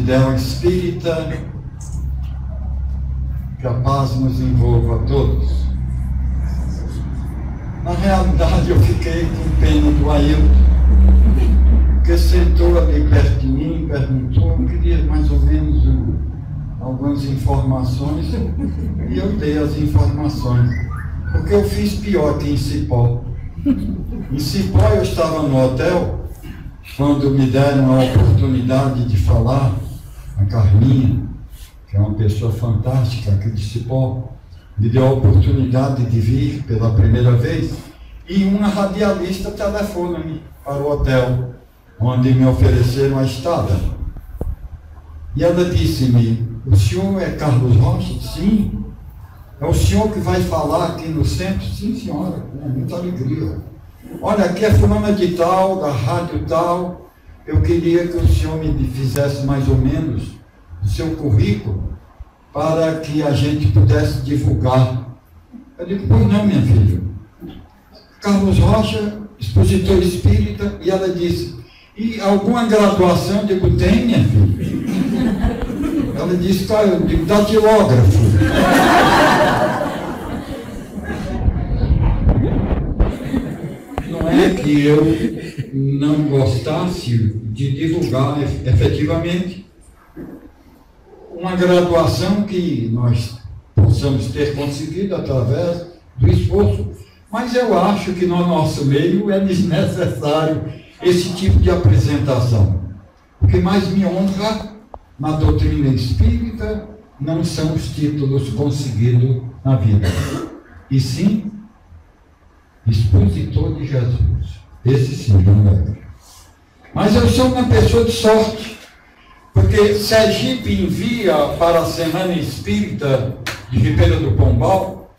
Ideal Espírita, que a paz nos envolva a todos. Na realidade, eu fiquei com pena do Ailton, porque sentou ali perto de mim, perguntou, eu queria mais ou menos algumas informações, e eu dei as informações, porque eu fiz pior que em Cipó. Em Cipó eu estava no hotel, quando me deram a oportunidade de falar, a Carminha, que é uma pessoa fantástica aqui de Cipó, me deu a oportunidade de vir pela primeira vez, e uma radialista telefona-me para o hotel, onde me ofereceram a estada. E ela disse-me, o senhor é Carlos Rocha? Sim. É o senhor que vai falar aqui no centro? Sim, senhora, com muita alegria. Olha, aqui é fulana de tal, da rádio tal, eu queria que o senhor me fizesse mais ou menos o seu currículo para que a gente pudesse divulgar. Eu digo, pois não, minha filha. Carlos Rocha, expositor espírita, e ela disse, e alguma graduação? Eu digo, tem, minha filha. Ela disse, cara, eu digo, datilógrafo. Não é que eu não gostasse de divulgar efetivamente uma graduação que nós possamos ter conseguido através do esforço, mas eu acho que no nosso meio é desnecessário esse tipo de apresentação. O que mais me honra na doutrina espírita não são os títulos conseguidos na vida, e sim expositor de Jesus. Esse sim, não é. Mas eu sou uma pessoa de sorte, porque Sergipe envia para a Semana Espírita de Ribeira do Pombal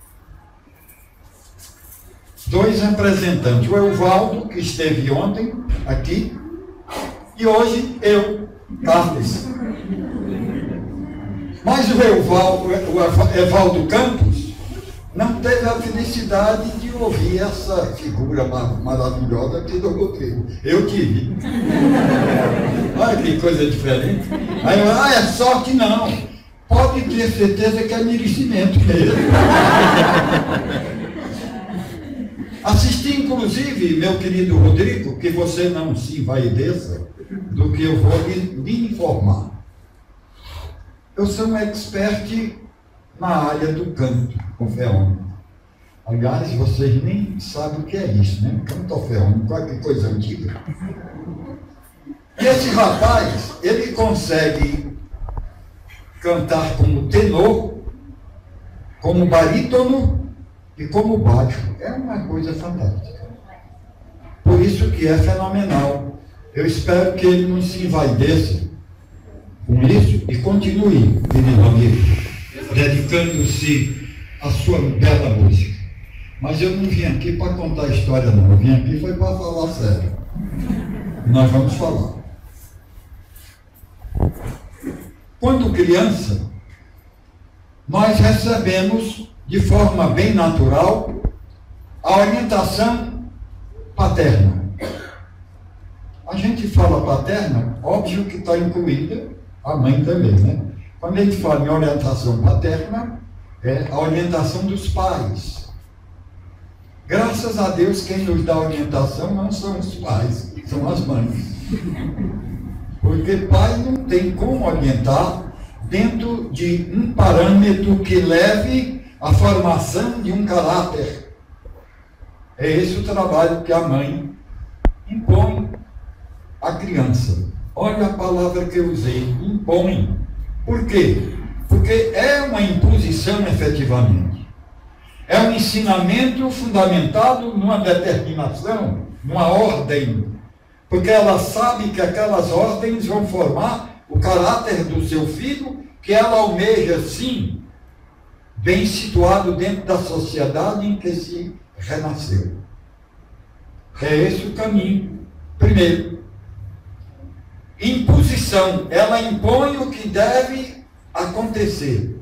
2 representantes, o Evaldo, que esteve ontem aqui, e hoje eu, Carlos. Mas o Evaldo Campos não teve a felicidade de ouvir essa figura maravilhosa aqui do Rodrigo. Eu tive. Olha que coisa diferente. Aí eu, é sorte não. Pode ter certeza que é merecimento mesmo. Assisti, inclusive, meu querido Rodrigo, que você não se envaideça do que eu vou lhe informar. Eu sou um expert na área do canto orfeônico. Aliás, vocês nem sabem o que é isso, né? Canto orfeônico, qualquer coisa antiga. E esse rapaz, ele consegue cantar como tenor, como barítono e como baixo. É uma coisa fantástica. Por isso que é fenomenal. Eu espero que ele não se envaideça com isso e continue, querido amigo, dedicando-se à sua bela música. Mas eu não vim aqui para contar a história, não. Eu vim aqui foi para falar sério. Nós vamos falar. Quando criança, nós recebemos de forma bem natural a orientação paterna. A gente fala paterna, óbvio que está incluída a mãe também, né? Quando a gente fala em orientação paterna, é a orientação dos pais. Graças a Deus, quem nos dá orientação não são os pais, são as mães. Porque pai não tem como orientar dentro de um parâmetro que leve à formação de um caráter. É esse o trabalho que a mãe impõe à criança. Olha a palavra que eu usei, impõe. Por quê? Porque é uma imposição efetivamente. É um ensinamento fundamentado numa determinação, numa ordem. Porque ela sabe que aquelas ordens vão formar o caráter do seu filho, que ela almeja, sim, bem situado dentro da sociedade em que se renasceu. É esse o caminho. Primeiro, imposição. Ela impõe o que deve acontecer.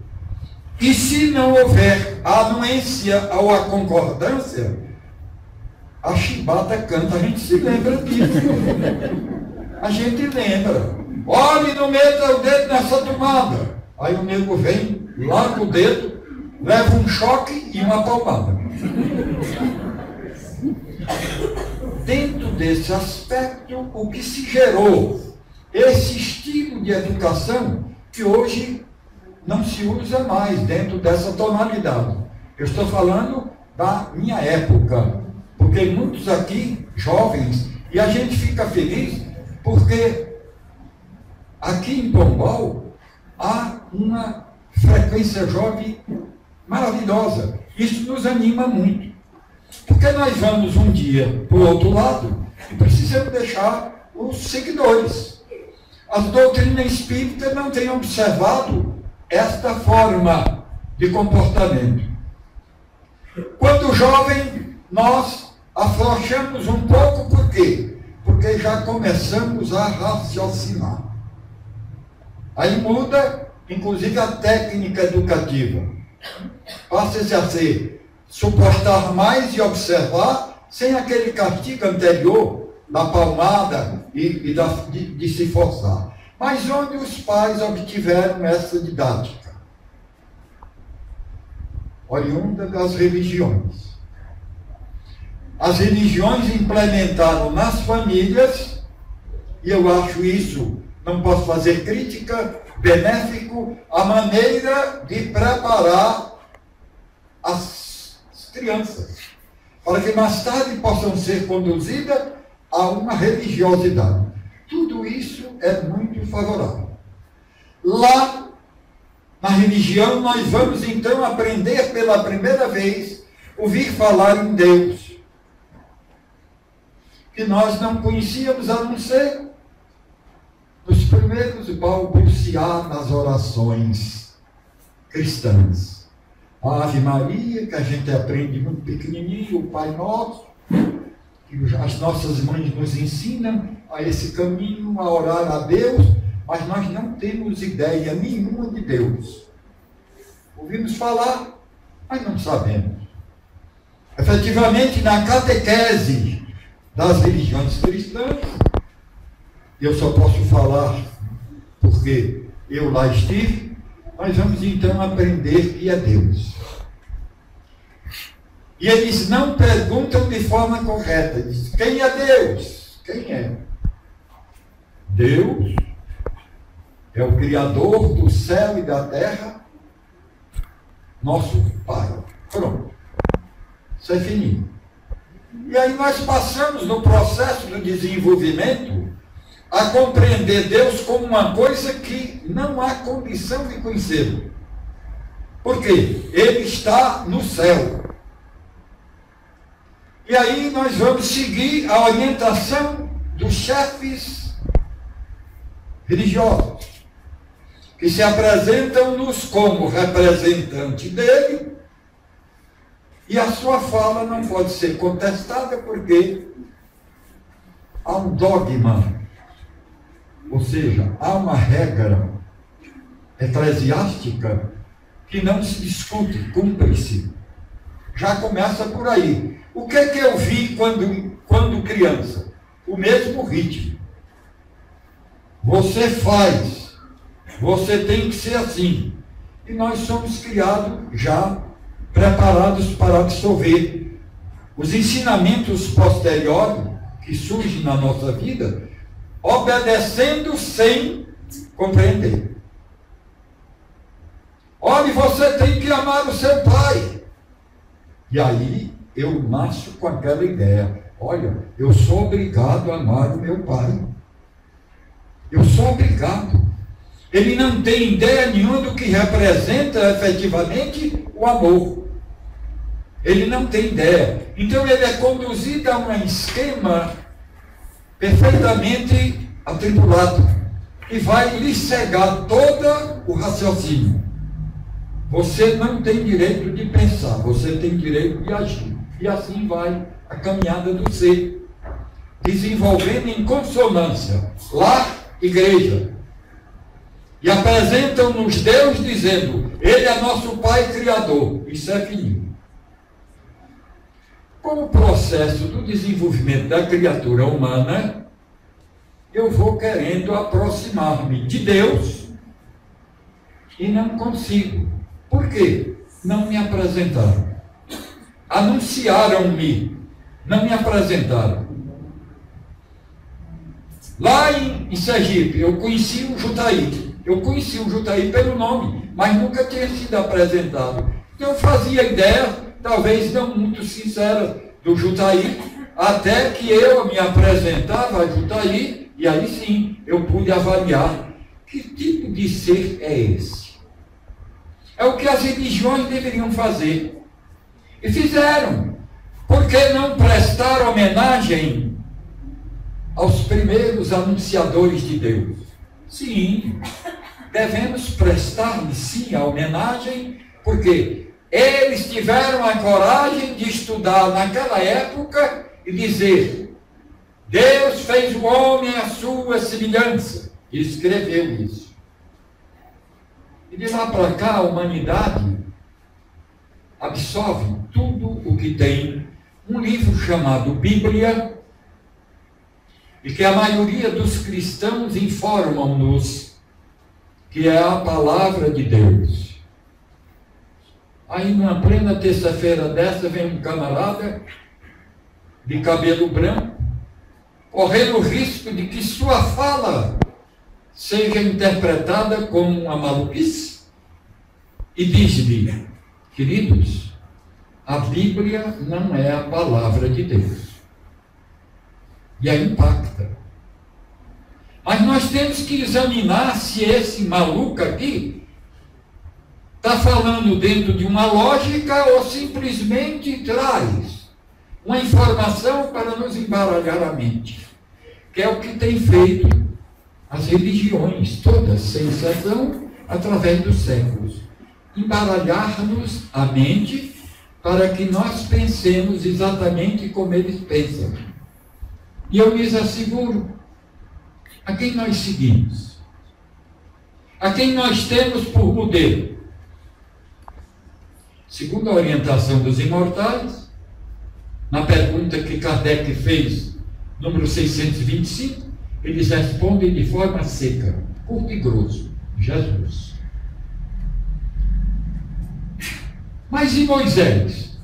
E se não houver a anuência ou a concordância, a chibata canta. A gente se lembra disso. A gente lembra. Olhe, não meta o dedo nessa tomada. Aí o nego vem, larga o dedo, leva um choque e uma palmada. Dentro desse aspecto, o que se gerou? Esse estilo de educação que hoje não se usa mais dentro dessa tonalidade. Eu estou falando da minha época, porque muitos aqui, jovens, e a gente fica feliz porque aqui em Pombal há uma frequência jovem maravilhosa. Isso nos anima muito. Porque nós vamos um dia para o outro lado e precisamos deixar os seguidores. As doutrinas espíritas não têm observado esta forma de comportamento. Quando jovem, nós afrouxamos um pouco, por quê? Porque já começamos a raciocinar. Aí muda, inclusive, a técnica educativa. Passa-se a ser suportar mais e observar, sem aquele castigo anterior da palmada e de se forçar. Mas onde os pais obtiveram essa didática? Oriunda das religiões. As religiões implementaram nas famílias, e eu acho isso, não posso fazer crítica, benéfico, a maneira de preparar as crianças, para que mais tarde possam ser conduzidas a uma religiosidade. Tudo isso é muito favorável. Lá, na religião, nós vamos então aprender pela primeira vez, ouvir falar em Deus, que nós não conhecíamos a não ser nos primeiros balbuciar nas orações cristãs. A Ave Maria, que a gente aprende muito pequenininho, o Pai Nosso, que as nossas mães nos ensinam a esse caminho, a orar a Deus, mas nós não temos ideia nenhuma de Deus. Ouvimos falar, mas não sabemos. Efetivamente, na catequese das religiões cristãs, eu só posso falar porque eu lá estive, nós vamos então aprender que é Deus. E eles não perguntam de forma correta, dizem, quem é Deus? Quem é? Deus é o Criador do céu e da terra, nosso Pai. Pronto. Isso é finito. E aí nós passamos no processo do desenvolvimento a compreender Deus como uma coisa que não há condição de conhecê-lo. Por quê? Ele está no céu. E aí nós vamos seguir a orientação dos chefes religiosos, que se apresentam-nos como representante dele, e a sua fala não pode ser contestada porque há um dogma, ou seja, há uma regra eclesiástica que não se discute, cumpre-se. Já começa por aí. O que é que eu vi quando criança? O mesmo ritmo. Você faz, você tem que ser assim. E nós somos criados já preparados para absorver os ensinamentos posteriores que surgem na nossa vida, obedecendo sem compreender. Olhe, você tem que amar o seu pai. E aí eu nasço com aquela ideia. Olha, eu sou obrigado a amar o meu pai. Eu sou obrigado. Ele não tem ideia nenhuma do que representa efetivamente o amor. Ele não tem ideia. Então ele é conduzido a um esquema perfeitamente atribulado, que vai lhe cegar todo o raciocínio. Você não tem direito de pensar, você tem direito de agir. E assim vai a caminhada do ser, desenvolvendo em consonância. Lá, igreja. E apresentam-nos Deus dizendo, Ele é nosso Pai Criador. Isso é finito. Com o processo do desenvolvimento da criatura humana, eu vou querendo aproximar-me de Deus e não consigo. Por quê? Não me apresentaram. Anunciaram-me, não me apresentaram. Lá em Sergipe, eu conheci o Jutaí. Eu conheci o Jutaí pelo nome, mas nunca tinha sido apresentado. Então eu fazia ideia, talvez não muito sincera, do Jutaí, até que eu me apresentava a Jutaí, e aí sim eu pude avaliar que tipo de ser é esse. É o que as religiões deveriam fazer. E fizeram. Por que não prestar homenagem aos primeiros anunciadores de Deus? Sim, devemos prestar-lhes sim a homenagem, porque eles tiveram a coragem de estudar naquela época e dizer: Deus fez o homem à sua semelhança. E escreveu isso. E de lá para cá a humanidade absorve tudo o que tem um livro chamado Bíblia, e que a maioria dos cristãos informam-nos que é a palavra de Deus. Aí numa plena terça-feira dessa vem um camarada de cabelo branco, correndo o risco de que sua fala seja interpretada como uma maluquice, e diz-lhe: queridos, a Bíblia não é a palavra de Deus. E aí impacta. Mas nós temos que examinar se esse maluco aqui está falando dentro de uma lógica ou simplesmente traz uma informação para nos embaralhar a mente, que é o que tem feito as religiões todas, sem exceção, através dos séculos. Embaralhar-nos a mente para que nós pensemos exatamente como eles pensam. E eu lhes asseguro, a quem nós seguimos? A quem nós temos por modelo? Segundo a orientação dos imortais, na pergunta que Kardec fez, número 625, eles respondem de forma seca, curto e grosso: Jesus. Mas e Moisés?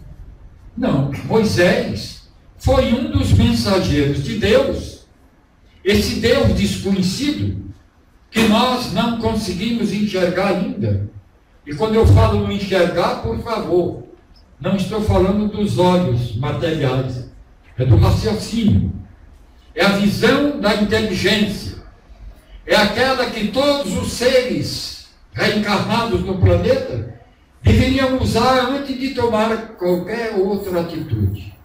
Não, Moisés foi um dos mensageiros de Deus, esse Deus desconhecido, que nós não conseguimos enxergar ainda. E quando eu falo no enxergar, por favor, não estou falando dos olhos materiais, é do raciocínio, é a visão da inteligência, é aquela que todos os seres reencarnados no planeta deveriam usar antes de tomar qualquer outra atitude.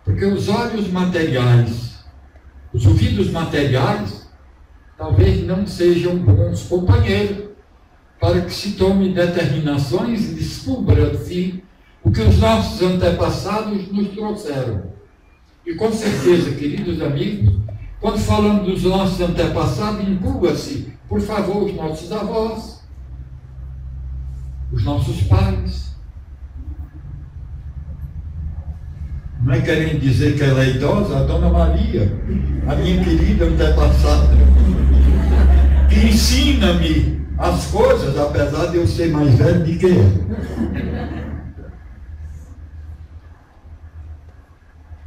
Porque os olhos materiais, os ouvidos materiais, talvez não sejam bons companheiros para que se tome determinações e descubra-se o que os nossos antepassados nos trouxeram. E com certeza, queridos amigos, quando falamos dos nossos antepassados, inclua-se, por favor, os nossos avós, os nossos pais. Não é querendo dizer que ela é idosa, a Dona Maria, a minha querida antepassada, que ensina-me as coisas, apesar de eu ser mais velho do que ela.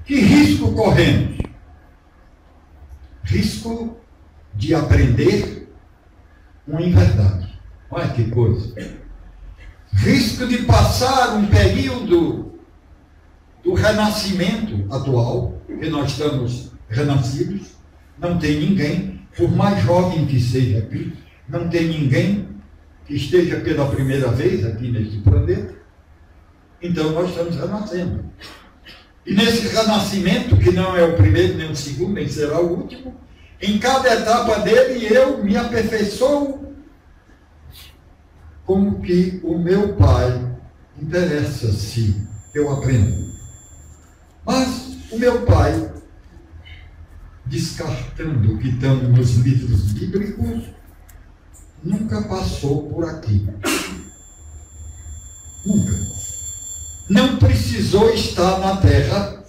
Que risco corremos? Risco de aprender uma inverdade. Olha que coisa. Risco de passar um período do renascimento atual, que nós estamos renascidos. Não tem ninguém, por mais jovem que seja aqui, não tem ninguém que esteja pela primeira vez aqui neste planeta. Então nós estamos renascendo. E nesse renascimento, que não é o primeiro, nem o segundo, nem será o último, em cada etapa dele eu me aperfeiçoo como que o meu Pai interessa-se que eu aprenda. Mas o meu Pai, descartando o que estão nos livros bíblicos, nunca passou por aqui. Nunca. Não precisou estar na terra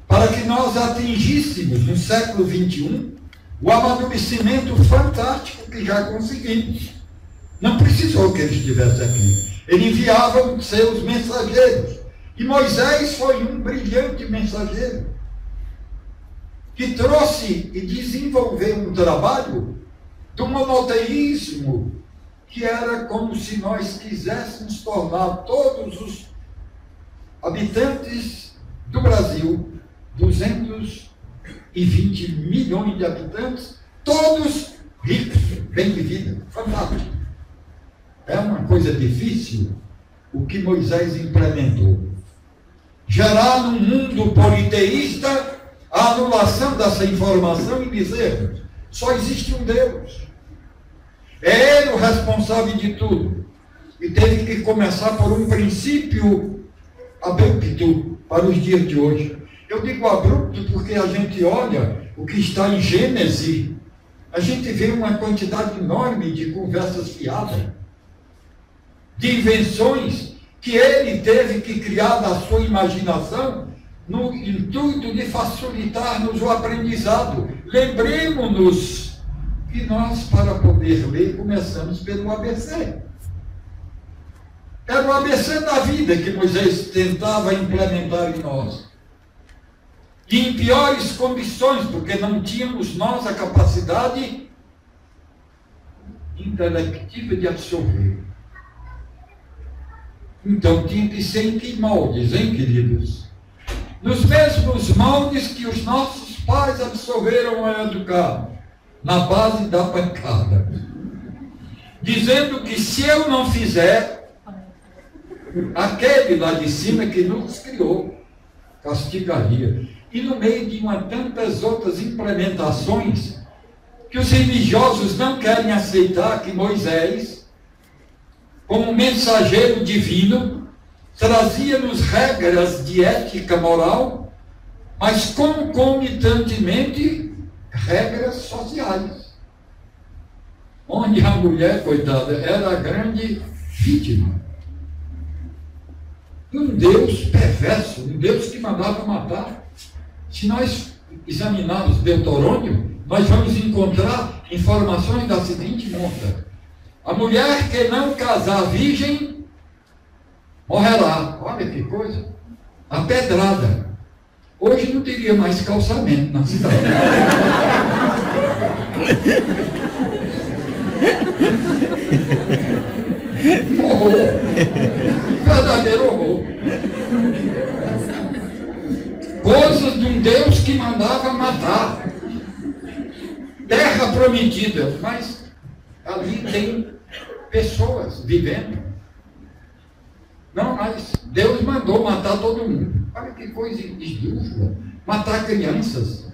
para para que nós atingíssemos, no século XXI, o amadurecimento fantástico que já conseguimos. Não precisou que ele estivesse aqui. Ele enviava os seus mensageiros. E Moisés foi um brilhante mensageiro, que trouxe e desenvolveu um trabalho do monoteísmo, que era como se nós quiséssemos tornar todos os habitantes do Brasil, 220 milhões de habitantes, todos ricos, bem de vida. Fantástico. É uma coisa difícil o que Moisés implementou. Gerar num mundo politeísta a anulação dessa informação e dizer: só existe um Deus. É Ele o responsável de tudo. E teve que começar por um princípio abrupto para os dias de hoje. Eu digo abrupto porque a gente olha o que está em Gênesis, a gente vê uma quantidade enorme de conversas fiadas, de invenções que ele teve que criar da sua imaginação, no intuito de facilitar-nos o aprendizado. Lembremos-nos que nós, para poder ler, começamos pelo ABC. Era o ABC da vida que Moisés tentava implementar em nós. E em piores condições, porque não tínhamos nós a capacidade intelectiva de absorver. Então tinha que ser em que moldes, hein, queridos? Nos mesmos moldes que os nossos pais absorveram a educar, na base da pancada. Dizendo que se eu não fizer, aquele lá de cima que nos criou, castigaria. E no meio de tantas outras implementações, que os religiosos não querem aceitar que Moisés, como mensageiro divino, trazia-nos regras de ética moral, mas concomitantemente regras sociais. Onde a mulher, coitada, era a grande vítima. Um Deus perverso, um Deus que mandava matar. Se nós examinarmos Deuteronômio, nós vamos encontrar informações da seguinte monta: a mulher que não casar virgem morrerá. Olha que coisa. A pedrada. Hoje não teria mais calçamento na cidade. Horror. Verdadeiro horror. Coisas de um Deus que mandava matar. Terra prometida. Mas ali tem pessoas vivendo. Não, mas Deus mandou matar todo mundo. Olha que coisa esdrúxula. Matar crianças.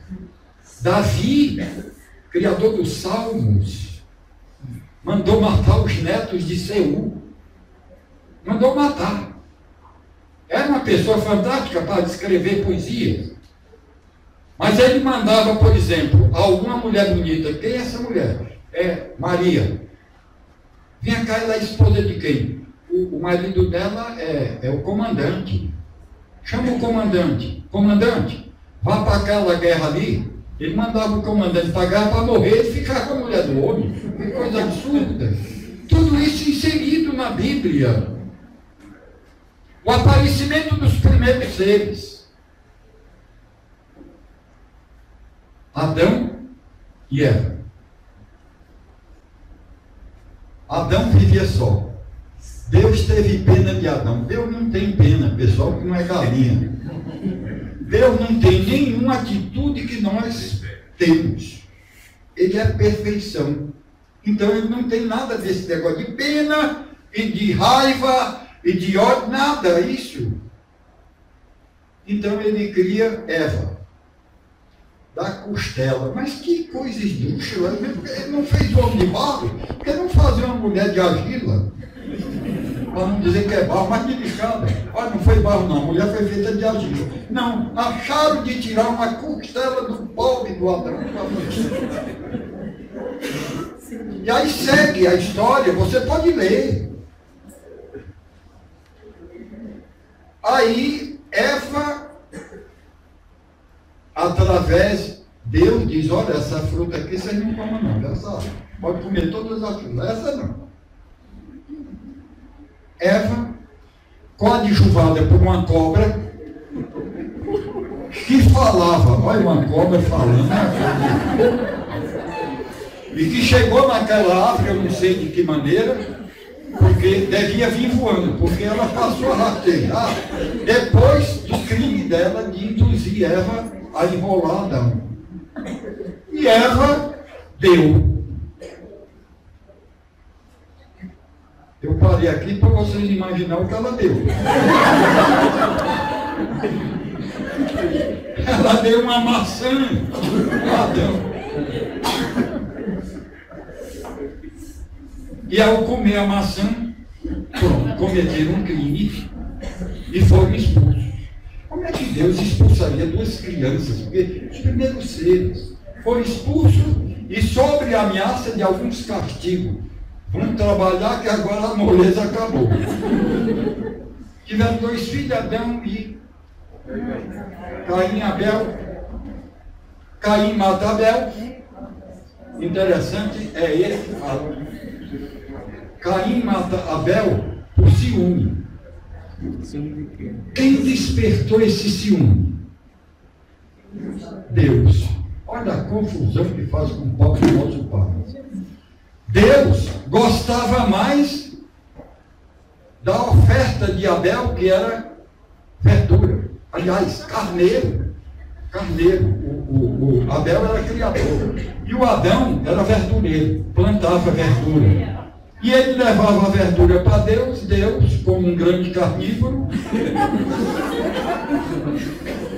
Davi, criador dos Salmos, mandou matar os netos de Seul. Mandou matar. Era uma pessoa fantástica para escrever poesias. Mas ele mandava, por exemplo, alguma mulher bonita. Quem é essa mulher? É Maria. Vem cá, ela é esposa de quem? O marido dela é o comandante. Chama o comandante. Comandante, vá para aquela guerra ali. Ele mandava o comandante pagar para morrer e ficar com a mulher do homem. Que coisa absurda. Tudo isso inserido na Bíblia. O aparecimento dos primeiros seres. Adão e Eva. Adão vivia só. Deus teve pena de Adão. Deus não tem pena, pessoal, que não é galinha. Deus não tem nenhuma atitude que nós temos. Ele é perfeição. Então ele não tem nada desse negócio de pena e de raiva e de ódio, nada isso. Então ele cria Eva. Da costela. Mas que coisa esdrúxula. Ele não fez o homem de barro, porque não fazia uma mulher de argila. Para não dizer que é barro, mas de lixada. Olha, não foi barro não, a mulher foi feita de argila. Não, acharam de tirar uma costela do pobre do Adão. E aí segue a história, você pode ler. Aí Eva através, Deus diz, olha, essa fruta aqui vocês não comem não, essa pode comer todas as frutas, essa não. Eva, coadjuvada por uma cobra, que falava, olha uma cobra falando, e que chegou naquela árvore, eu não sei de que maneira, porque devia vir voando, porque ela passou a rastejar depois do crime dela de induzir Eva a enrolar Adão. E Eva deu. Eu parei aqui para vocês imaginarem o que ela deu. Ela deu uma maçã a Adão. E ao comer a maçã, pronto, cometeram um crime e foram expulsos. Como é que Deus expulsaria duas crianças? Porque os primeiros seres foram expulsos e sobre a ameaça de alguns castigos. Vamos trabalhar que agora a moleza acabou. Tiveram dois filhos, Adão e Caim e Abel. Caim mata Abel. Interessante é esse fato. Caim mata Abel por ciúme. Quem despertou esse ciúme? Deus. Olha a confusão que faz com o pobre do nosso pai. Deus gostava mais da oferta de Abel, que era verdura. Aliás, carneiro. Carneiro. O Abel era criador. E o Adão era verdureiro, plantava verdura. E ele levava a verdura para Deus, Deus, como um grande carnívoro,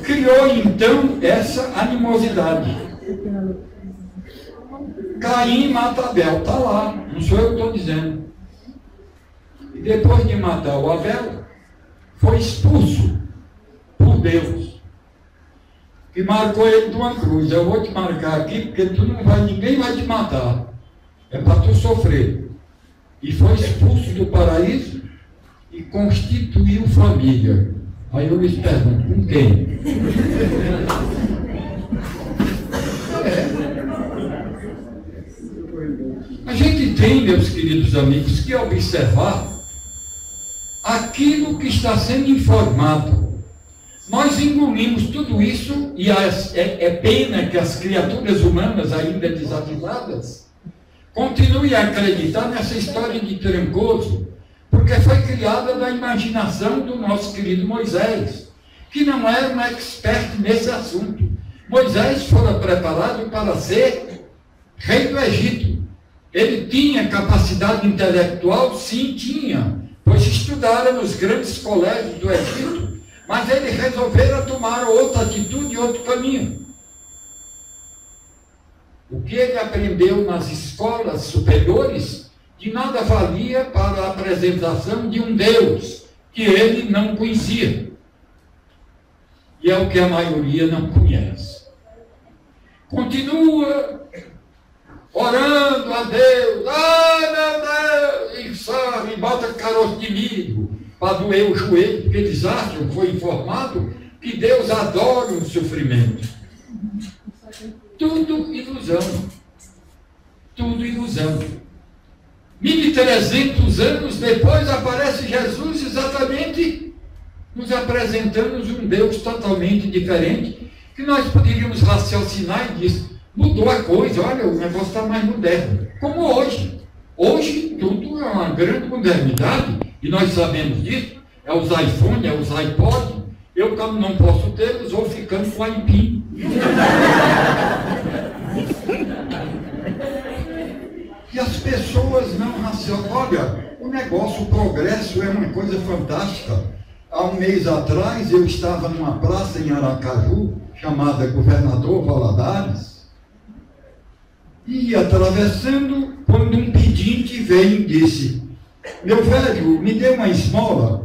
criou então essa animosidade. Caim mata Abel, está lá, não sou eu que estou dizendo. E depois de matar o Abel, foi expulso por Deus, que marcou ele de uma cruz. Eu vou te marcar aqui, porque ninguém vai te matar, é para tu sofrer. E foi expulso do paraíso e constituiu família. Aí eu lhes pergunto, com quem? A gente tem, meus queridos amigos, que observar aquilo que está sendo informado. Nós engolimos tudo isso e é pena que as criaturas humanas ainda desativadas continue a acreditar nessa história de Trancoso, porque foi criada da imaginação do nosso querido Moisés, que não era um expert nesse assunto. Moisés fora preparado para ser rei do Egito. Ele tinha capacidade intelectual? Sim, tinha, pois estudara nos grandes colégios do Egito, mas ele resolvera tomar outra atitude e outro caminho. O que ele aprendeu nas escolas superiores de nada valia para a apresentação de um Deus que ele não conhecia. E é o que a maioria não conhece. Continua orando a Deus, meu Deus, e sabe, bota caroço de milho para doer o joelho, porque eles acham, foi informado, que Deus adora o sofrimento. Tudo ilusão. Tudo ilusão. 1300 anos depois aparece Jesus exatamente nos apresentando um Deus totalmente diferente, que nós poderíamos raciocinar e dizer, mudou a coisa, olha, o negócio está mais moderno. Como hoje. Hoje tudo é uma grande modernidade, e nós sabemos disso, é os iPhone, é os iPod. Eu, como não posso tê-los, vou ficando com a IPIM. E as pessoas não racionam. Olha, o negócio, o progresso é uma coisa fantástica. Há um mês atrás, eu estava numa praça em Aracaju, chamada Governador Valadares, e ia atravessando, quando um pedinte veio e disse, meu velho, me dê uma esmola.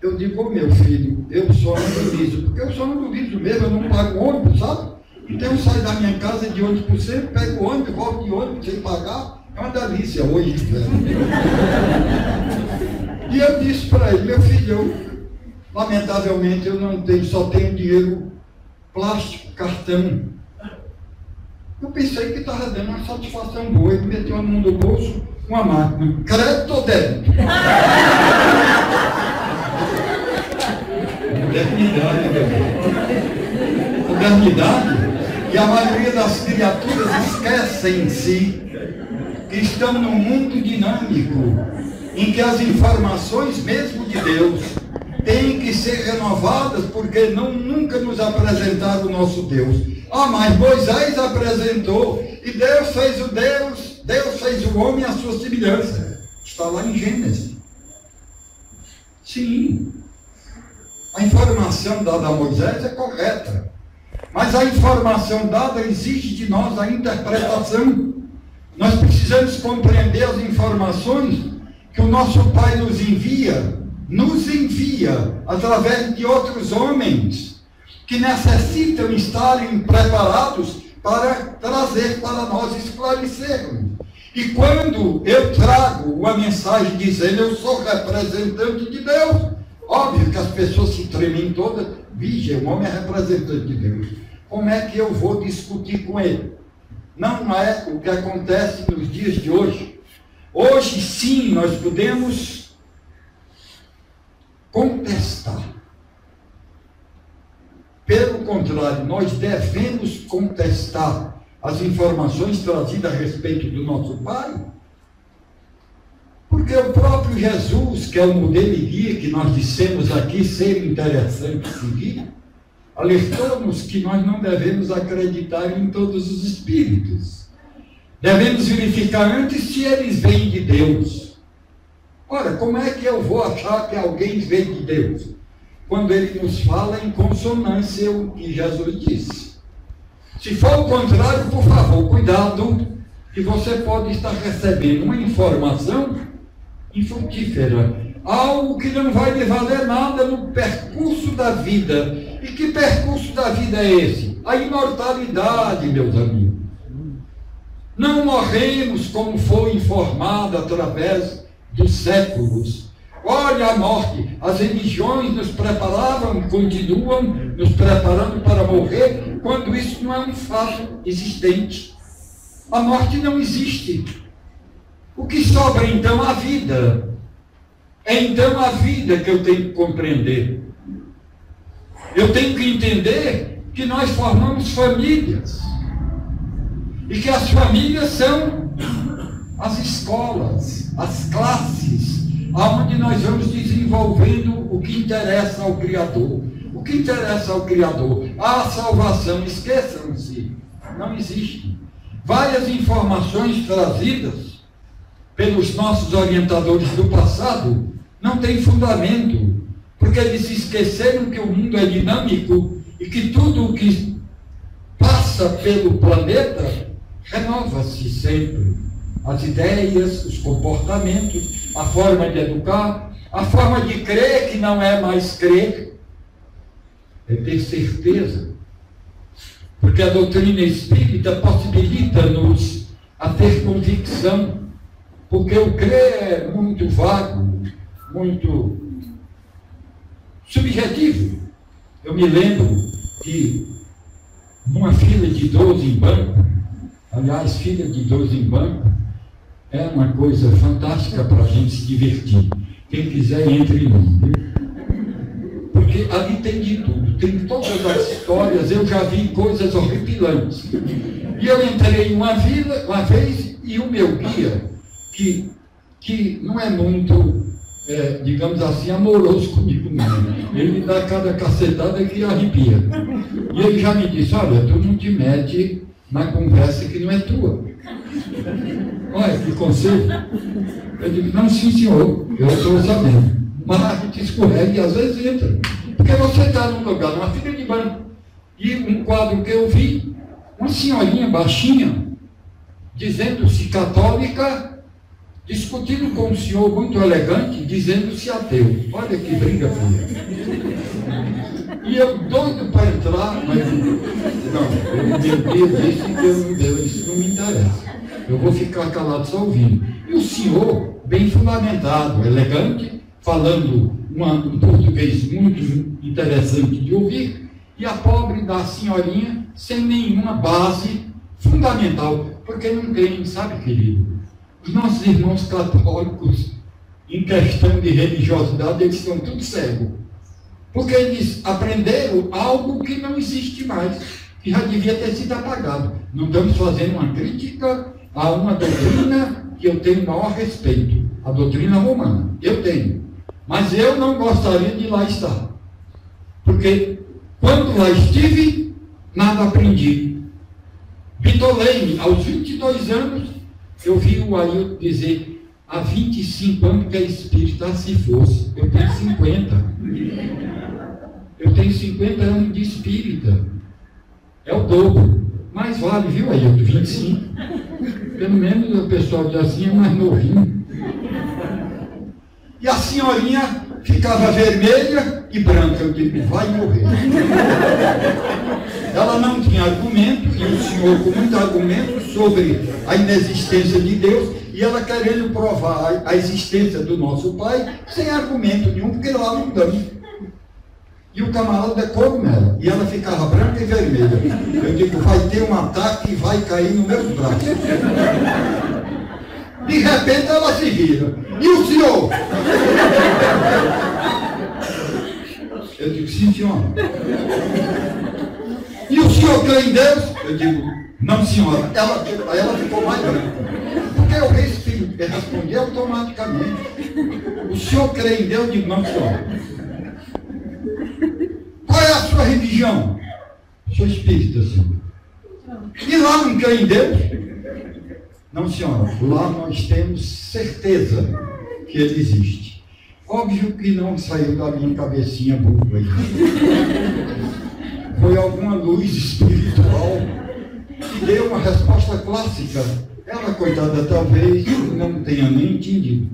Eu digo, oh, meu filho, eu só ando liso, porque eu só ando liso mesmo, eu não pago ônibus, sabe? Então eu saio da minha casa de ônibus por sempre, pego o ônibus, volto de ônibus sem pagar, é uma delícia hoje, velho. E eu disse para ele, meu filho, lamentavelmente eu não tenho, só tenho dinheiro plástico, cartão. Eu pensei que estava dando uma satisfação boa. Ele meteu a mão no bolso, uma máquina. Crédito ou débito? Modernidade, meu Deus. Modernidade. E a maioria das criaturas esquecem-se que estão num mundo dinâmico, em que as informações mesmo de Deus têm que ser renovadas, porque nunca nos apresentaram o nosso Deus. Mas Moisés apresentou, e Deus fez o homem à sua semelhança. Está lá em Gênesis. Sim, a informação dada a Moisés é correta, mas a informação dada exige de nós a interpretação. Nós precisamos compreender as informações que o nosso Pai nos envia através de outros homens que necessitam estarem preparados para trazer para nós, esclarecermos. E quando eu trago uma mensagem dizendo eu sou representante de Deus, óbvio que as pessoas se tremem todas. Vigia, o homem é representante de Deus. Como é que eu vou discutir com ele? Não é o que acontece nos dias de hoje. Hoje sim nós podemos contestar. Pelo contrário, nós devemos contestar as informações trazidas a respeito do nosso Pai. Porque o próprio Jesus, que é o modelo e guia que nós dissemos aqui ser interessante seguir, alertou-nos que nós não devemos acreditar em todos os espíritos. Devemos verificar antes se eles vêm de Deus. Ora, como é que eu vou achar que alguém vem de Deus? Quando ele nos fala em consonância o que Jesus disse. Se for o contrário, por favor, cuidado, que você pode estar recebendo uma informação infrutífera, algo que não vai lhe valer nada no percurso da vida. E que percurso da vida é esse? A imortalidade, meus amigos. Não morremos como foi informado através dos séculos. Olha a morte, as religiões nos preparavam, continuam nos preparando para morrer, quando isso não é um fato existente. A morte não existe. O que sobra então? A vida. É então a vida que eu tenho que compreender. Eu tenho que entender que nós formamos famílias. E que as famílias são as escolas, as classes, onde nós vamos desenvolvendo o que interessa ao Criador. O que interessa ao Criador? A salvação, esqueçam-se, não existe. Várias informações trazidas pelos nossos orientadores do passado não têm fundamento, porque eles esqueceram que o mundo é dinâmico e que tudo o que passa pelo planeta renova-se sempre. As ideias, os comportamentos, a forma de educar, a forma de crer, que não é mais crer, é ter certeza. Porque a doutrina espírita possibilita-nos a ter convicção, porque o crer é muito vago, muito subjetivo. Eu me lembro que numa fila de idosos em banco, aliás, fila de idosos em banco, é uma coisa fantástica para a gente se divertir. Quem quiser, entre em mim. Porque ali tem de tudo, tem todas as histórias, eu já vi coisas horripilantes. E eu entrei em uma vila uma vez e o meu guia, que não é muito, digamos assim, amoroso comigo mesmo. Ele me dá cada cacetada que arrepia. E ele já me disse, olha, tu não te mete na conversa que não é tua. Olha, que conselho. Eu digo, não, sim senhor, eu estou sabendo. Mas a gente escorrega e às vezes entra. Porque você está num lugar, numa fila de banco, e um quadro que eu vi, uma senhorinha baixinha, dizendo-se católica, discutindo com um senhor muito elegante, dizendo-se ateu. Olha que briga feia. E eu doido para entrar, mas não, eu disse que eu não devo, isso não me interessa. Eu vou ficar calado só ouvindo. E o senhor, bem fundamentado, elegante, falando um português muito interessante de ouvir, E a pobre da senhorinha, sem nenhuma base fundamental, porque não tem, sabe, querido? Os nossos irmãos católicos, em questão de religiosidade, eles estão tudo cegos. Porque eles aprenderam algo que não existe mais, que já devia ter sido apagado. Não estamos fazendo uma crítica a uma doutrina que eu tenho o maior respeito, a doutrina romana. Eu tenho. Mas eu não gostaria de lá estar. Porque quando lá estive, nada aprendi. Bitolei-me, aos 22 anos, eu vi o Ailton dizer, há 25 anos que é espírita, se fosse. Eu tenho 50. Eu tenho 50 anos de espírita. É o dobro. Mais vale, viu, Ailton? 25. Pelo menos o pessoal diz assim, é mais novinho. E a senhorinha ficava vermelha e branca. Eu digo, vai morrer. Ela não tinha argumento, e o senhor com muito argumento sobre a inexistência de Deus, e ela querendo provar a existência do nosso Pai, sem argumento nenhum, porque lá não dão. E o camarada é como ela, e ela ficava branca e vermelha. Eu digo, vai ter um ataque e vai cair nos meus braços. De repente ela se vira. E o senhor? Eu digo, sim, senhora. E o senhor crê em Deus? Eu digo, não, senhora. Aí ela ficou mais branca. Porque eu respondi automaticamente. O senhor crê em Deus? Eu digo, não, senhora. Qual é a sua religião? Sou espírita, senhor. E lá não crê em Deus? Não, senhora. Lá nós temos certeza que ele existe. Óbvio que não saiu da minha cabecinha burra aí. Foi alguma luz espiritual que deu uma resposta clássica. Ela, coitada, talvez não tenha nem entendido.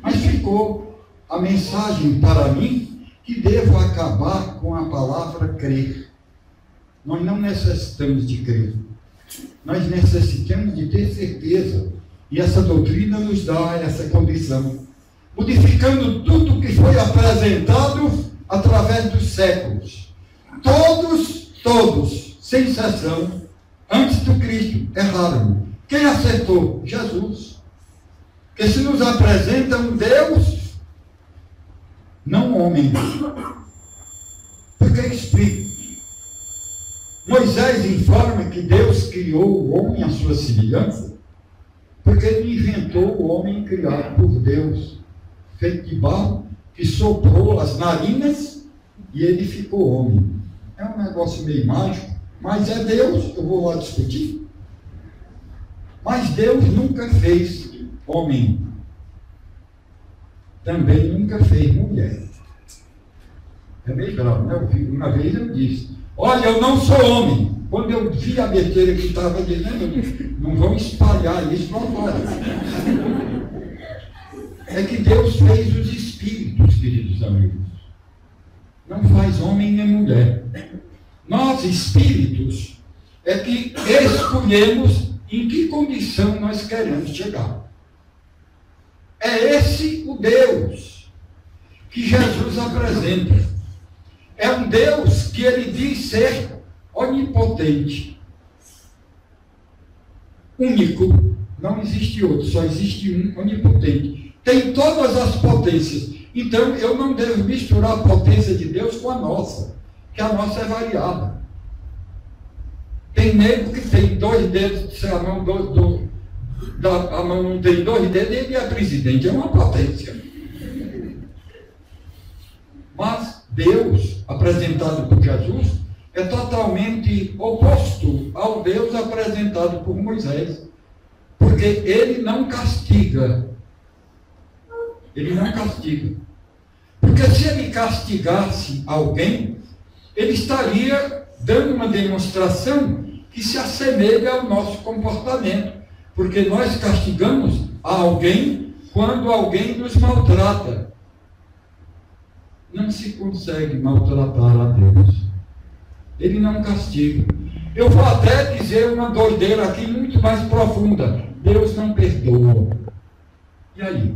Mas ficou a mensagem para mim que devo acabar com a palavra crer. Nós não necessitamos de crer. Nós necessitamos de ter certeza. E essa doutrina nos dá essa condição. Modificando tudo que foi apresentado através dos séculos. Todos, sem exceção, antes do Cristo, erraram. Quem acertou? Jesus. Porque se nos apresenta um Deus, não homem. Porque explica. Moisés informa que Deus criou o homem à sua semelhança, porque ele inventou o homem criado por Deus, feito de barro, que soprou as narinas e ele ficou homem. É um negócio meio mágico, mas é Deus, eu vou lá discutir. Mas Deus nunca fez homem. Também nunca fez mulher. É meio grave, né? Uma vez eu disse, olha, eu não sou homem. Quando eu vi a besteira que estava dizendo, não vão espalhar isso para fora. É que Deus fez os espíritos, queridos amigos. Não faz homem nem mulher. Nós, espíritos, é que escolhemos em que condição nós queremos chegar. É esse o Deus que Jesus apresenta. É um Deus que ele diz ser onipotente, único, não existe outro, só existe um onipotente. Tem todas as potências. Então eu não devo misturar a potência de Deus com a nossa, que a nossa é variada. Tem nego que tem 2 dedos, se a mão, a mão não tem 2 dedos, ele é presidente, é uma potência. Mas Deus, apresentado por Jesus, é totalmente oposto ao Deus apresentado por Moisés. Porque ele não castiga. Ele não castiga. Porque se ele castigasse alguém, ele estaria dando uma demonstração que se assemelha ao nosso comportamento. Porque nós castigamos a alguém quando alguém nos maltrata. Não se consegue maltratar a Deus. Ele não castiga. Eu vou até dizer uma doideira aqui muito mais profunda. Deus não perdoa. E aí?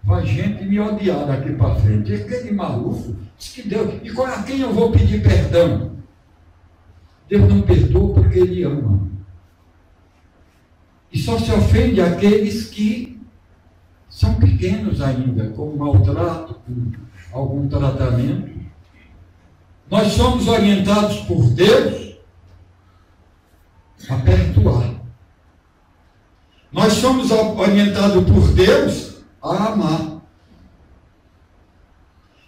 Vai gente me odiar daqui para frente. Aquele maluco diz que Deus. E a quem eu vou pedir perdão? Deus não perdoa porque Ele ama. E só se ofende aqueles que são pequenos ainda, com maltrato, com algum tratamento. Nós somos orientados por Deus a perdoar. Nós somos orientados por Deus a amar.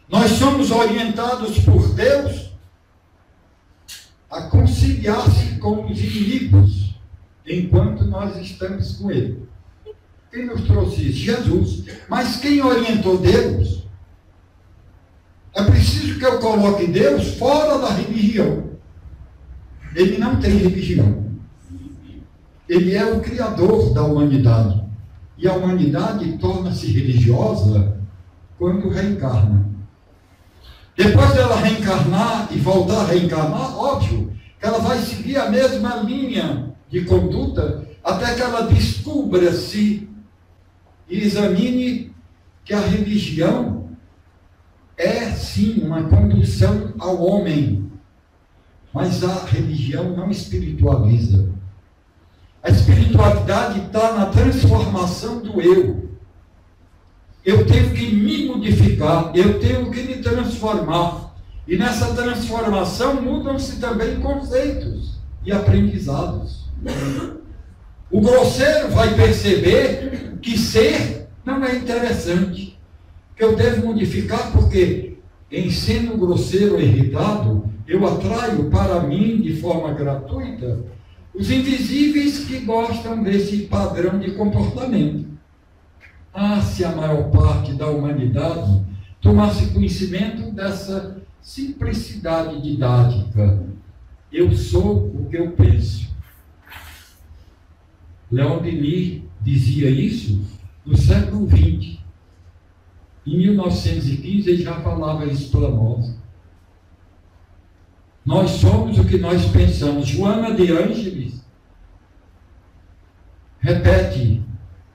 Nós somos orientados por Deus a conciliar-se com os inimigos enquanto nós estamos com Ele. Quem nos trouxe isso? Jesus. Mas quem orientou Deus? É preciso que eu coloque Deus fora da religião. Ele não tem religião. Ele é o Criador da humanidade. E a humanidade torna-se religiosa quando reencarna. Depois dela reencarnar e voltar a reencarnar, óbvio, que ela vai seguir a mesma linha de conduta até que ela descubra-se e examine que a religião é sim uma condução ao homem, mas a religião não espiritualiza. A espiritualidade está na transformação do eu. Eu tenho que me modificar, eu tenho que me transformar. E nessa transformação mudam-se também conceitos e aprendizados. O grosseiro vai perceber que ser não é interessante, que eu devo modificar, porque em sendo grosseiro e irritado, eu atraio para mim de forma gratuita os invisíveis que gostam desse padrão de comportamento. Ah, se a maior parte da humanidade tomasse conhecimento dessa simplicidade didática. Eu sou o que eu penso. Leon Denis dizia isso no século XX. Em 1915 ele já falava isso para nós. Nós somos o que nós pensamos. Joana de Ângeles repete: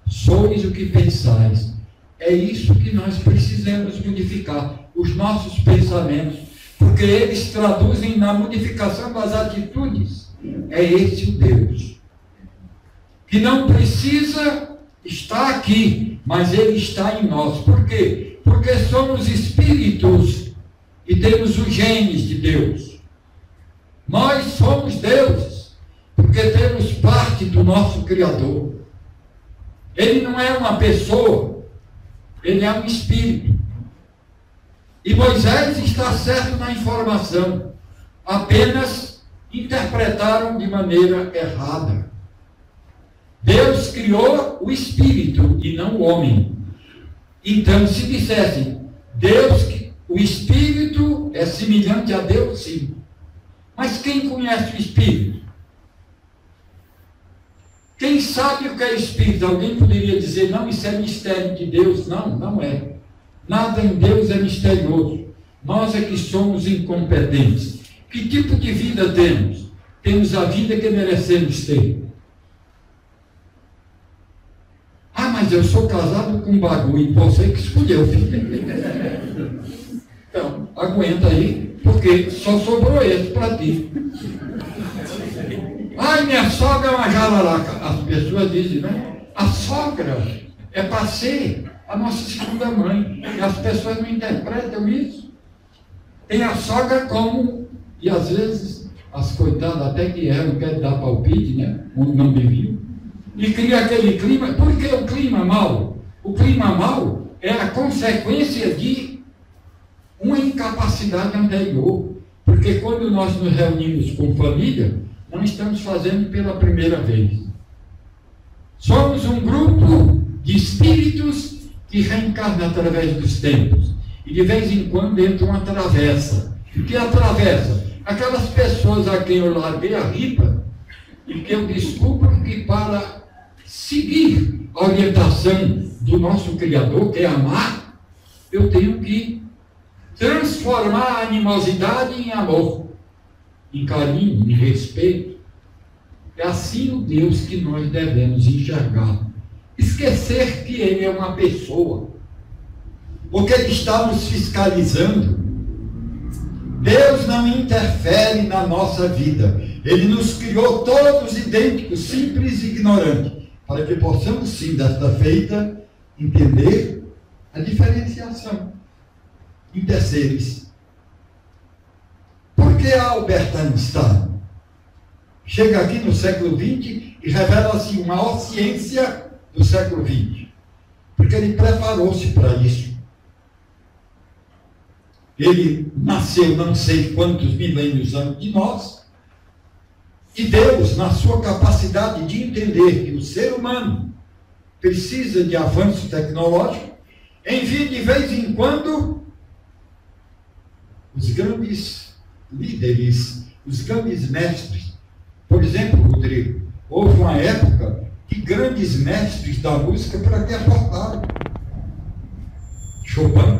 sois o que pensais. É isso que nós precisamos modificar, os nossos pensamentos, porque eles traduzem na modificação das atitudes. É esse o Deus, que não precisa estar aqui, mas Ele está em nós. Por quê? Porque somos espíritos e temos os genes de Deus. Nós somos deuses, porque temos parte do nosso Criador. Ele não é uma pessoa, ele é um espírito. E Moisés está certo na informação, apenas interpretaram de maneira errada. Deus criou o espírito e não o homem. Então, se dissessem, o espírito é semelhante a Deus, sim. Mas quem conhece o espírito? Quem sabe o que é espírito? Alguém poderia dizer, não, isso é mistério de Deus. Não, não é. Nada em Deus é misterioso. Nós é que somos incompetentes. Que tipo de vida temos? Temos a vida que merecemos ter. Ah, mas eu sou casado com um bagulho, você que escolheu, filho. Então, aguenta aí, porque só sobrou esse para ti. Ai, minha sogra é uma jararaca. As pessoas dizem, né? A sogra é para ser a nossa segunda mãe. E as pessoas não interpretam isso. Tem a sogra como, e às vezes as coitadas até que não querem dar palpite, né? Onde não deviam. E cria aquele clima. Por que o clima mau? O clima mau é a consequência de uma incapacidade anterior. Porque quando nós nos reunimos com família, não estamos fazendo pela primeira vez. Somos um grupo de espíritos que reencarnam através dos tempos. E de vez em quando entra uma travessa. O que atravessa? Aquelas pessoas a quem eu larguei a ripa e que eu descubro que para seguir a orientação do nosso Criador, que é amar, eu tenho que transformar a animosidade em amor, em carinho, em respeito. É assim o Deus que nós devemos enxergar. Esquecer que Ele é uma pessoa, porque Ele está nos fiscalizando. Deus não interfere na nossa vida. Ele nos criou todos idênticos, simples e ignorantes, para que possamos, sim, desta feita, entender a diferenciação entre seres. Por que Albert Einstein chega aqui no século XX e revela-se a maior ciência do século XX? Porque ele preparou-se para isso. Ele nasceu não sei quantos milênios antes de nós, e Deus, na sua capacidade de entender que o ser humano precisa de avanço tecnológico, envia de vez em quando os grandes líderes, os grandes mestres. Por exemplo, Rodrigo, houve uma época que grandes mestres da música para que aportaram. Chopin,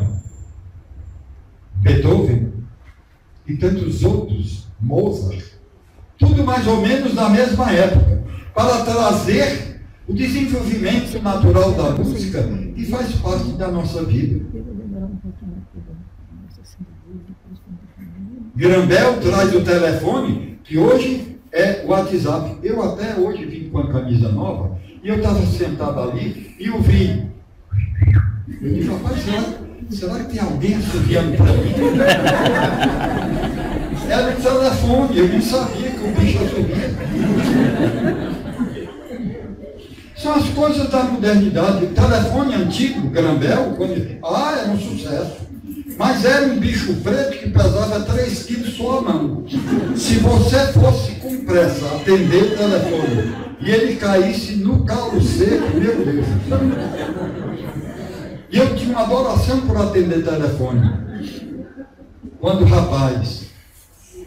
Beethoven e tantos outros, Mozart, tudo mais ou menos na mesma época, para trazer o desenvolvimento natural da música que faz parte da nossa vida. Grambel traz o telefone, que hoje é o WhatsApp. Eu até hoje vim com a camisa nova, e eu estava sentado ali e ouvi. Eu disse, rapaz, será que tem alguém assoviando para mim? Era o telefone, eu nem sabia que o bicho assovia. São as coisas da modernidade. O telefone antigo, Grambel, era um sucesso. Mas era um bicho preto que pesava 3 quilos só a mão. Se você fosse com pressa atender o telefone e ele caísse no calo seco, meu Deus. E eu tinha uma adoração por atender telefone. Quando rapaz,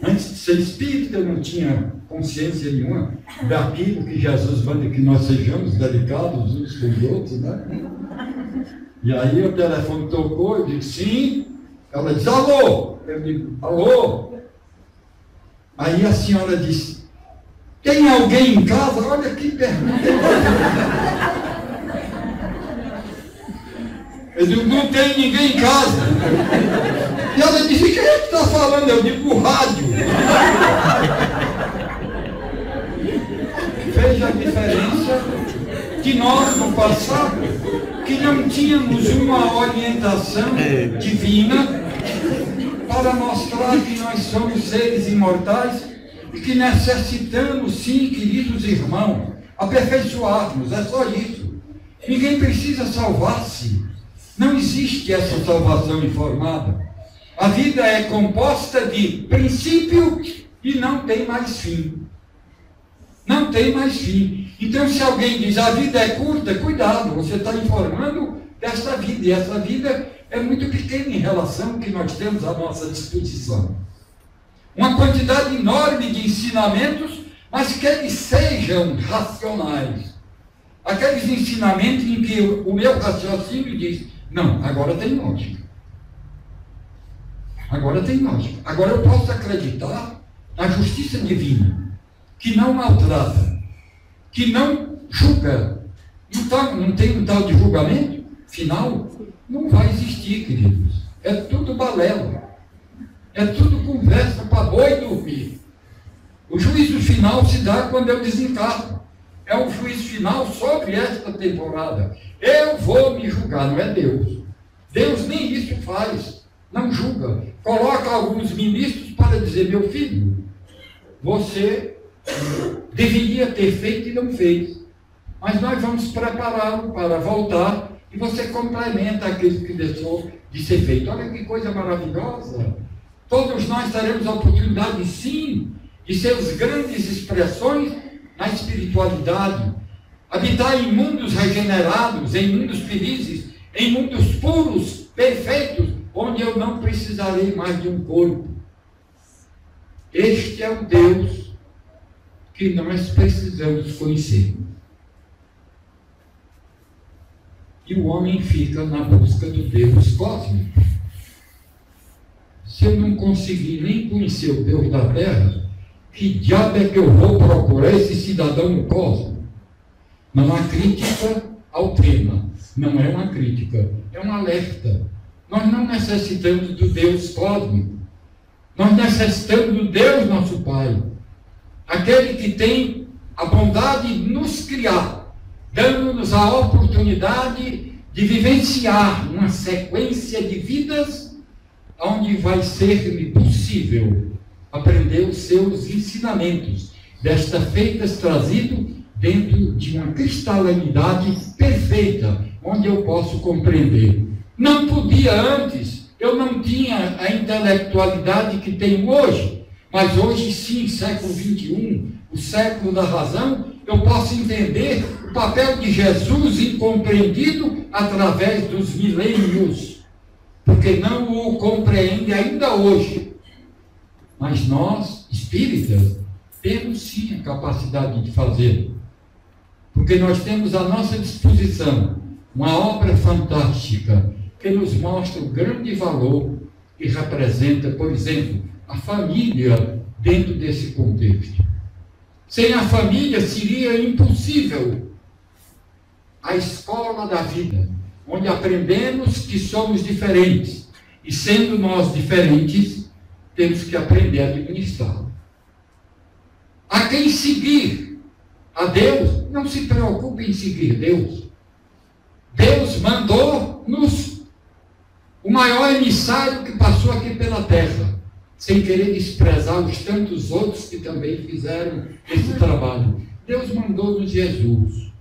antes de ser espírita, eu não tinha consciência nenhuma daquilo que Jesus manda que nós sejamos delicados uns com os outros, né? E aí o telefone tocou, eu digo, sim. Ela diz, alô? Eu digo, alô? Aí a senhora disse, tem alguém em casa? Olha que pergunta. Eu digo, não tem ninguém em casa. E ela disse, quem é que está falando? Eu digo, o rádio. Veja a diferença que nós, no passado, que não tínhamos uma orientação divina para mostrar que nós somos seres imortais e que necessitamos, sim, queridos irmãos, aperfeiçoarmos, é só isso. Ninguém precisa salvar-se. Não existe essa salvação informada. A vida é composta de princípio e não tem mais fim. Não tem mais fim. Então, se alguém diz a vida é curta, cuidado, você está informando desta vida. E essa vida é muito pequena em relação ao que nós temos à nossa disposição. Uma quantidade enorme de ensinamentos, mas que eles sejam racionais. Aqueles ensinamentos em que o meu raciocínio diz, não, agora tem lógica. Agora tem lógica. Agora eu posso acreditar na justiça divina, que não maltrata, que não julga. Não tem um tal de julgamento final? Não vai existir, queridos. É tudo balela. É tudo conversa para boi dormir. O juízo final se dá quando eu desencarno. É o juízo final sobre esta temporada. Eu vou me julgar, não é Deus. Deus nem isso faz. Não julga. Coloca alguns ministros para dizer, meu filho, você deveria ter feito e não fez. Mas nós vamos prepará-lo para voltar e você complementa aquilo que deixou de ser feito. Olha que coisa maravilhosa. Todos nós teremos a oportunidade, sim, de ser as grandes expressões na espiritualidade. Habitar em mundos regenerados, em mundos felizes, em mundos puros, perfeitos, onde eu não precisarei mais de um corpo. Este é o Deus que nós precisamos conhecer. E o homem fica na busca do Deus cósmico. Se eu não conseguir nem conhecer o Deus da Terra, que diabo é que eu vou procurar esse cidadão no cosmos? Não há crítica ao tema. Não é uma crítica, é um alerta. Nós não necessitamos do Deus cósmico. Nós necessitamos do Deus nosso Pai. aquele que tem a bondade de nos criar, dando-nos a oportunidade de vivenciar uma sequência de vidas onde vai ser-me possível aprender os seus ensinamentos, desta feitas trazido dentro de uma cristalinidade perfeita, onde eu posso compreender. Não podia antes, eu não tinha a intelectualidade que tenho hoje, mas hoje sim, século XXI, o século da razão, eu posso entender o papel de Jesus incompreendido através dos milênios, porque não o compreende ainda hoje. Mas nós, espíritas, temos sim a capacidade de fazê-lo, porque nós temos à nossa disposição uma obra fantástica que nos mostra o grande valor que representa, por exemplo, a família dentro desse contexto. Sem a família seria impossível a escola da vida, onde aprendemos que somos diferentes, e sendo nós diferentes, temos que aprender a administrar. A quem seguir a Deus, não se preocupe em seguir Deus. Deus mandou-nos o maior emissário que passou aqui pela terra, sem querer desprezar os tantos outros que também fizeram esse trabalho. Deus mandou-nos Jesus,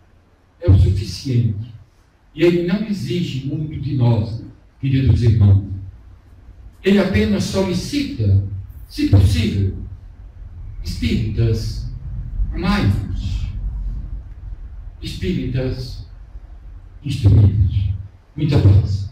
é o suficiente. E Ele não exige muito de nós, queridos irmãos. Ele apenas solicita, se possível, espíritas, amai-vos, espíritas instruídos. Muita paz.